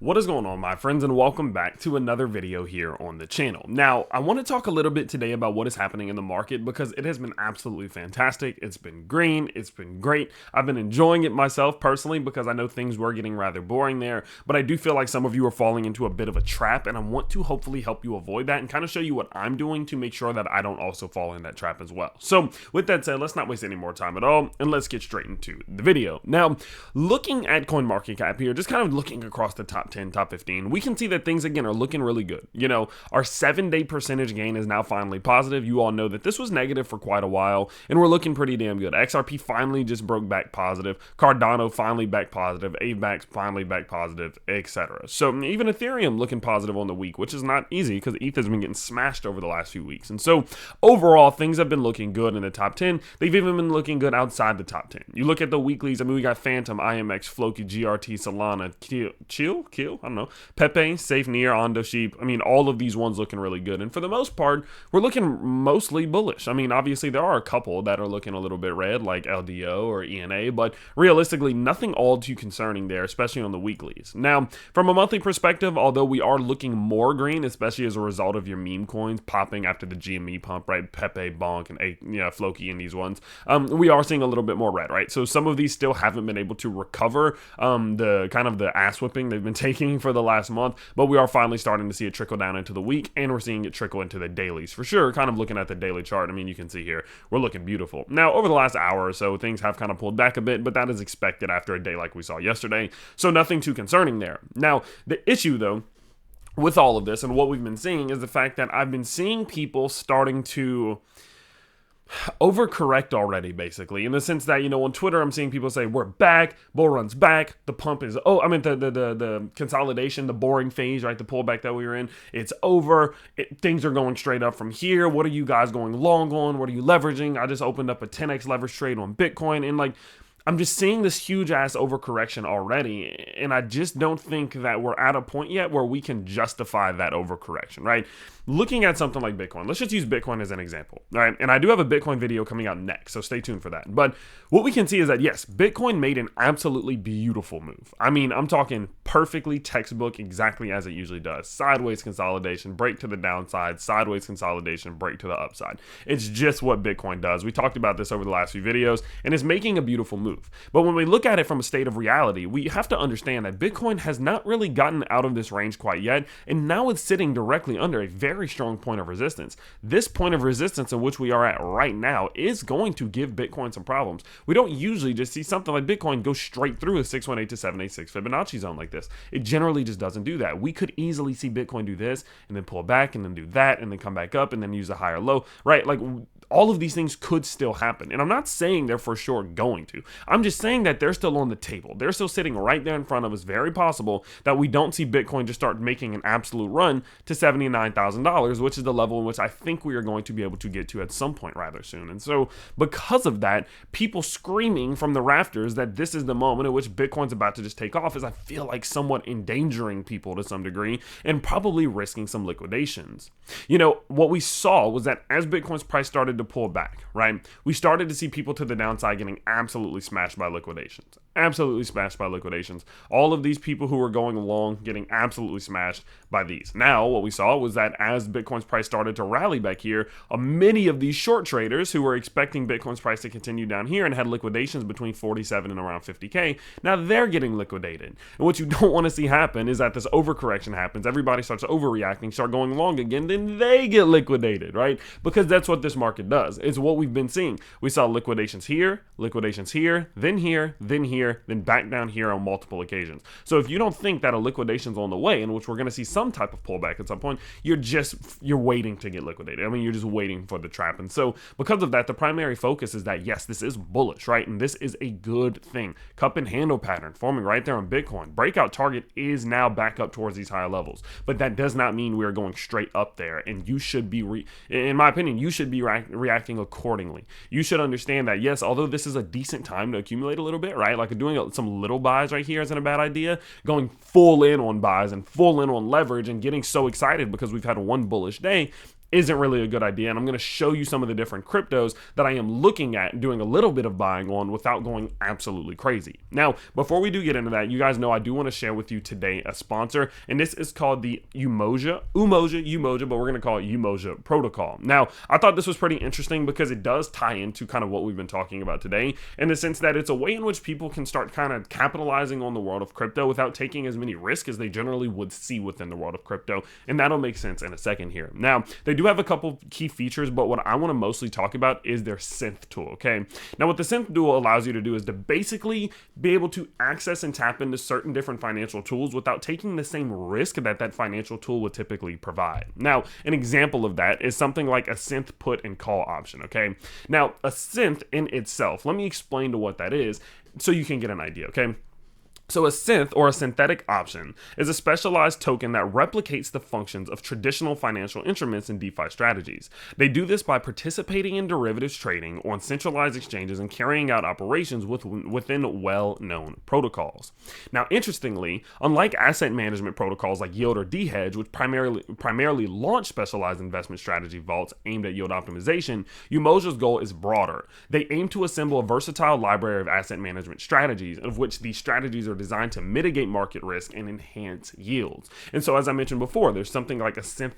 What is going on, my friends, and welcome back to another video here on the channel. Now, I want to talk a little bit today about what is happening in the market because it has been absolutely fantastic. It's been green. It's been great. I've been enjoying it myself personally because I know things were getting rather boring there, but I do feel like some of you are falling into a bit of a trap, and I want to hopefully help you avoid that and kind of show you what I'm doing to make sure that I don't also fall in that trap as well. So with that said, let's not waste any more time at all, and let's get straight into the video. Now, looking at CoinMarketCap here, just kind of looking across the top 10, top 15, we can see that things again are looking really good. You know, our 7-day percentage gain is now finally positive. You all know that this was negative for quite a while, and we're looking pretty damn good. XRP finally just broke back positive. Cardano finally back positive. AVAX finally back positive, etc. So even Ethereum looking positive on the week, which is not easy because ETH has been getting smashed over the last few weeks. And so overall, things have been looking good in the top 10. They've even been looking good outside the top 10. You look at the weeklies. I mean, we got Phantom, IMX, Floki, GRT, Solana, Kill, I don't know, Pepe, Safe Near, Ondo Sheep. I mean, all of these ones looking really good. And for the most part, we're looking mostly bullish. I mean, obviously there are a couple that are looking a little bit red, like LDO or ENA, but realistically, nothing all too concerning there, especially on the weeklies. Now, from a monthly perspective, although we are looking more green, especially as a result of your meme coins popping after the GME pump, right? Pepe, Bonk, and Floki and these ones, we are seeing a little bit more red, right? So some of these still haven't been able to recover the kind of the ass whipping they've been taking for the last month, but we are finally starting to see it trickle down into the week, and we're seeing it trickle into the dailies for sure. Kind of looking at the daily chart, I mean, you can see here we're looking beautiful. Now, over the last hour or so, things have kind of pulled back a bit, but that is expected after a day like we saw yesterday, so nothing too concerning there. Now, the issue though with all of this and what we've been seeing is the fact that I've been seeing people starting to overcorrect already, basically, in the sense that, you know, on Twitter I'm seeing people say we're back, bull run's back, the pump is the consolidation, the boring phase, right, the pullback that we were in, it's over, things are going straight up from here. What are you guys going long on? What are you leveraging? I just opened up a 10x leverage trade on Bitcoin, and like, I'm just seeing this huge ass overcorrection already, and I just don't think that we're at a point yet where we can justify that overcorrection, right? Looking at something like Bitcoin, let's just use Bitcoin as an example, all right? And I do have a Bitcoin video coming out next, so stay tuned for that. But what we can see is that, yes, Bitcoin made an absolutely beautiful move. I mean, I'm talking perfectly textbook, exactly as it usually does. Sideways consolidation, break to the downside, sideways consolidation, break to the upside. It's just what Bitcoin does. We talked about this over the last few videos, and it's making a beautiful move. But when we look at it from a state of reality, we have to understand that Bitcoin has not really gotten out of this range quite yet, and now it's sitting directly under a very strong point of resistance. This point of resistance in which we are at right now is going to give Bitcoin some problems. We don't usually just see something like Bitcoin go straight through a 618 to 786 Fibonacci zone like this. It generally just doesn't do that. We could easily see Bitcoin do this and then pull back and then do that and then come back up and then use a higher low, right? Like, all of these things could still happen. And I'm not saying they're for sure going to. I'm just saying that they're still on the table. They're still sitting right there in front of us. Very possible that we don't see Bitcoin just start making an absolute run to $79,000, which is the level in which I think we are going to be able to get to at some point rather soon. And so because of that, people screaming from the rafters that this is the moment in which Bitcoin's about to just take off is, I feel like, somewhat endangering people to some degree and probably risking some liquidations. You know, what we saw was that as Bitcoin's price started to pull back, right, we started to see people to the downside getting absolutely smashed by liquidations. Absolutely smashed by liquidations. All of these people who were going long getting absolutely smashed by these. Now, what we saw was that as Bitcoin's price started to rally back here, many of these short traders who were expecting Bitcoin's price to continue down here and had liquidations between 47 and around 50K, now they're getting liquidated. And what you don't want to see happen is that this overcorrection happens, everybody starts overreacting, start going long again, then they get liquidated, right? Because that's what this market does. It's what we've been seeing. We saw liquidations here, then back down here on multiple occasions. So if you don't think that a liquidation's on the way, in which we're going to see some type of pullback at some point, you're waiting to get liquidated. I mean, you're just waiting for the trap. And so because of that, the primary focus is that, yes, this is bullish, right? And this is a good thing. Cup and handle pattern forming right there on Bitcoin. Breakout target is now back up towards these higher levels. But that does not mean we're going straight up there. And you should be, in my opinion, you should be reacting accordingly. You should understand that, yes, although this is a decent time to accumulate a little bit, right? Like doing some little buys right here isn't a bad idea. Going full in on buys and full in on leverage and getting so excited because we've had one bullish day isn't really a good idea. And I'm going to show you some of the different cryptos that I am looking at doing a little bit of buying on without going absolutely crazy. Now, before we do get into that, you guys know I do want to share with you today a sponsor, and this is called the Umoja, but we're going to call it Yoo Protocol. Now, I thought this was pretty interesting because it does tie into kind of what we've been talking about today, in the sense that it's a way in which people can start kind of capitalizing on the world of crypto without taking as many risks as they generally would see within the world of crypto. And that'll make sense in a second here. Now, they do have a couple key features, but what I want to mostly talk about is their synth tool, okay? Now, what the synth tool allows you to do is to basically be able to access and tap into certain different financial tools without taking the same risk that that financial tool would typically provide. Now, an example of that is something like a synth put and call option, okay? Now, a synth in itself, let me explain to what that is so you can get an idea, okay? So a synth, or a synthetic option, is a specialized token that replicates the functions of traditional financial instruments in DeFi strategies. They do this by participating in derivatives trading on centralized exchanges and carrying out operations within well-known protocols. Now, interestingly, unlike asset management protocols like Yield or DHedge, which primarily launch specialized investment strategy vaults aimed at yield optimization, Umoja's goal is broader. They aim to assemble a versatile library of asset management strategies, of which these strategies are designed to mitigate market risk and enhance yields. And so, as I mentioned before, there's something like a synth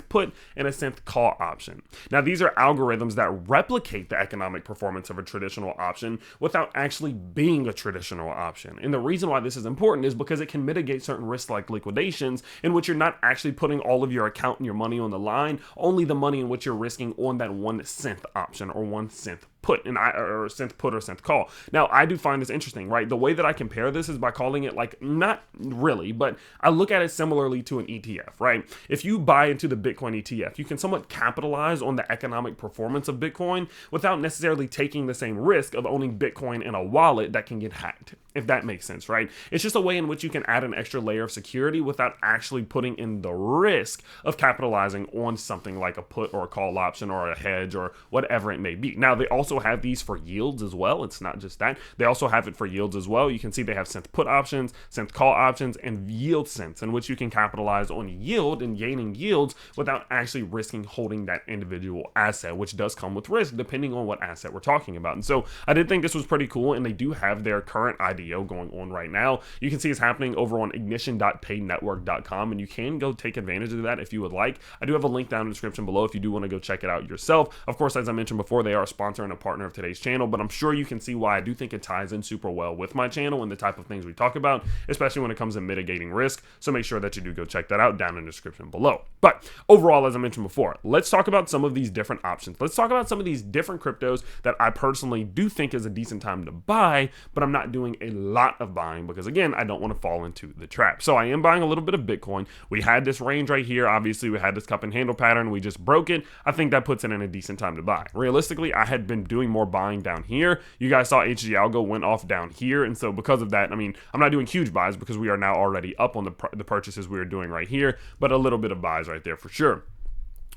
put and a synth call option. Now, these are algorithms that replicate the economic performance of a traditional option without actually being a traditional option. And the reason why this is important is because it can mitigate certain risks like liquidations, in which you're not actually putting all of your account and your money on the line, only the money in which you're risking on that one synth option or one synth put, or synth put or synth call. Now, I do find this interesting, right? The way that I compare this is by calling it, like, not really, but I look at it similarly to an ETF, right? If you buy into the Bitcoin ETF, you can somewhat capitalize on the economic performance of Bitcoin without necessarily taking the same risk of owning Bitcoin in a wallet that can get hacked, if that makes sense, right? It's just a way in which you can add an extra layer of security without actually putting in the risk of capitalizing on something like a put or a call option or a hedge or whatever it may be. Now, they also have these for yields as well. It's not just that. They also have it for yields as well. You can see they have synth put options, synth call options, and yield synths, in which you can capitalize on yield and gaining yields without actually risking holding that individual asset, which does come with risk depending on what asset we're talking about. And so I did think this was pretty cool, and they do have their current IDO going on right now. You can see it's happening over on ignition.paynetwork.com, and you can go take advantage of that if you would like. I do have a link down in the description below if you do want to go check it out yourself. Of course, as I mentioned before, they are a sponsor and a partner of today's channel, but I'm sure you can see why I do think it ties in super well with my channel and the type of things we talk about, especially when it comes to mitigating risk. So make sure that you do go check that out down in the description below. But overall, as I mentioned before, let's talk about some of these different options. Let's talk about some of these different cryptos that I personally do think is a decent time to buy, but I'm not doing a lot of buying because, again, I don't want to fall into the trap. So I am buying a little bit of Bitcoin. We had this range right here. Obviously, we had this cup and handle pattern. We just broke it. I think that puts it in a decent time to buy. Realistically, I had been doing more buying down here. You guys saw HG Algo went off down here, and so because of that, I mean, I'm not doing huge buys because we are now already up on the purchases we were doing right here, but a little bit of buys right there for sure.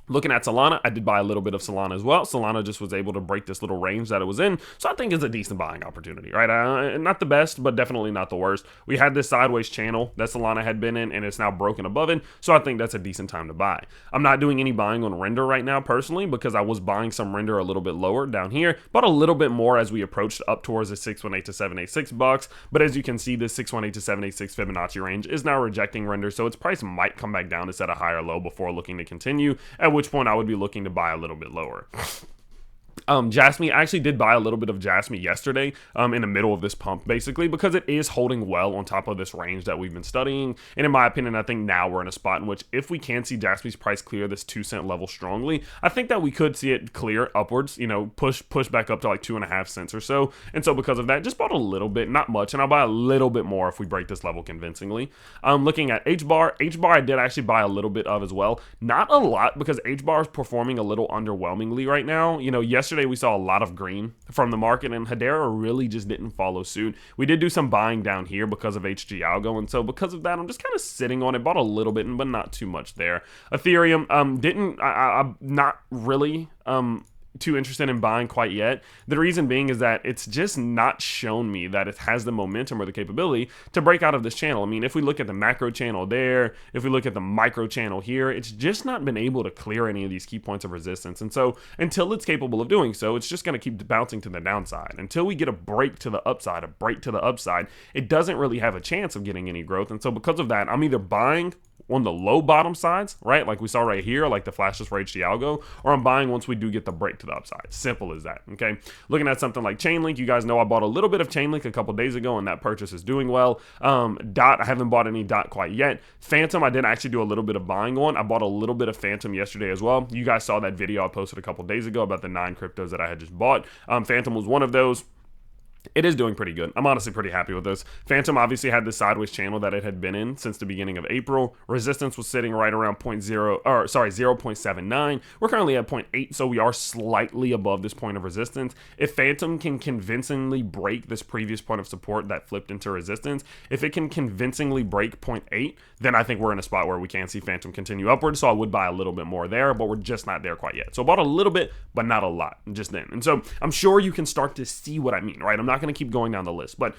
Looking at Solana, I did buy a little bit of Solana as well. Solana just was able to break this little range that it was in, so I think it's a decent buying opportunity, right? Not the best, but definitely not the worst. We had this sideways channel that Solana had been in, and it's now broken above it, so I think that's a decent time to buy. I'm not doing any buying on Render right now personally because I was buying some Render a little bit lower down here, but a little bit more as we approached up towards the 618 to 786 bucks. But as you can see, the 618 to 786 Fibonacci range is now rejecting Render, so its price might come back down to set a higher low before looking to continue, at which point I would be looking to buy a little bit lower. Jasmy, I actually did buy a little bit of Jasmy yesterday in the middle of this pump, basically because it is holding well on top of this range that we've been studying. And in my opinion, I think now we're in a spot in which if we can see Jasmy's price clear this 2-cent level strongly, I think that we could see it clear upwards, you know, push back up to like 2.5 cents or so. And so because of that, just bought a little bit, not much, and I'll buy a little bit more if we break this level convincingly. Looking at HBAR, I did actually buy a little bit of as well. Not a lot because HBAR is performing a little underwhelmingly right now. You know, yesterday we saw a lot of green from the market, and Hedera really just didn't follow suit. We did do some buying down here because of HG Algo, and so because of that, I'm just kind of sitting on it. Bought a little bit, but not too much there. Ethereum, I'm not really too interested in buying quite yet. The reason being is that it's just not shown me that it has the momentum or the capability to break out of this channel. I mean, if we look at the macro channel there, if we look at the micro channel here, it's just not been able to clear any of these key points of resistance. And so until it's capable of doing so, it's just going to keep bouncing to the downside. Until we get a break to the upside, it doesn't really have a chance of getting any growth. And so because of that, I'm either buying on the low bottom sides, right? Like we saw right here, like the flashes for HT Algo, or I'm buying once we do get the break to the upside. Simple as that, okay? Looking at something like Chainlink, you guys know I bought a little bit of Chainlink a couple days ago, and that purchase is doing well. Dot, I haven't bought any Dot quite yet. Phantom, I did actually do a little bit of buying on. I bought a little bit of Phantom yesterday as well. You guys saw that video I posted a couple days ago about the 9 cryptos that I had just bought. Phantom was one of those. It is doing pretty good. I'm honestly pretty happy with this. Phantom obviously had the sideways channel that it had been in since the beginning of April. Resistance was sitting right around 0.79. We're currently at 0.8, so we are slightly above this point of resistance. If Phantom can convincingly break this previous point of support that flipped into resistance, if it can convincingly break 0.8, then I think we're in a spot where we can see Phantom continue upward, so I would buy a little bit more there, but we're just not there quite yet. So I bought a little bit, but not a lot just then. And so I'm sure you can start to see what I mean, right? I'm not going to keep going down the list, but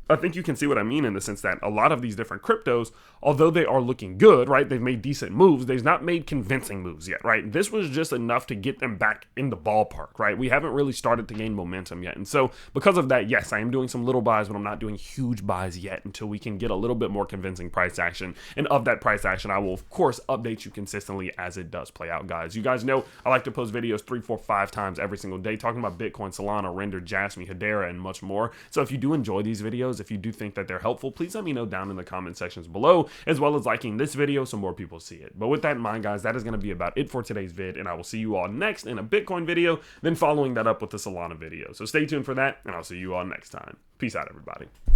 I think you can see what I mean in the sense that a lot of these different cryptos, although they are looking good, right? They've made decent moves. They've not made convincing moves yet, right? This was just enough to get them back in the ballpark, right? We haven't really started to gain momentum yet. And so because of that, yes, I am doing some little buys, but I'm not doing huge buys yet until we can get a little bit more convincing price action. And of that price action, I will, of course, update you consistently as it does play out, guys. You guys know I like to post videos 3, 4, 5 times every single day talking about Bitcoin, Solana, Render, Jasmine, Hedera, and much more. So if you do enjoy these videos, if you do think that they're helpful, please let me know down in the comment sections below, as well as liking this video so more people see it. But with that in mind, guys, that is going to be about it for today's vid, and I will see you all next in a Bitcoin video, then following that up with the Solana video. So stay tuned for that, and I'll see you all next time. Peace out, everybody.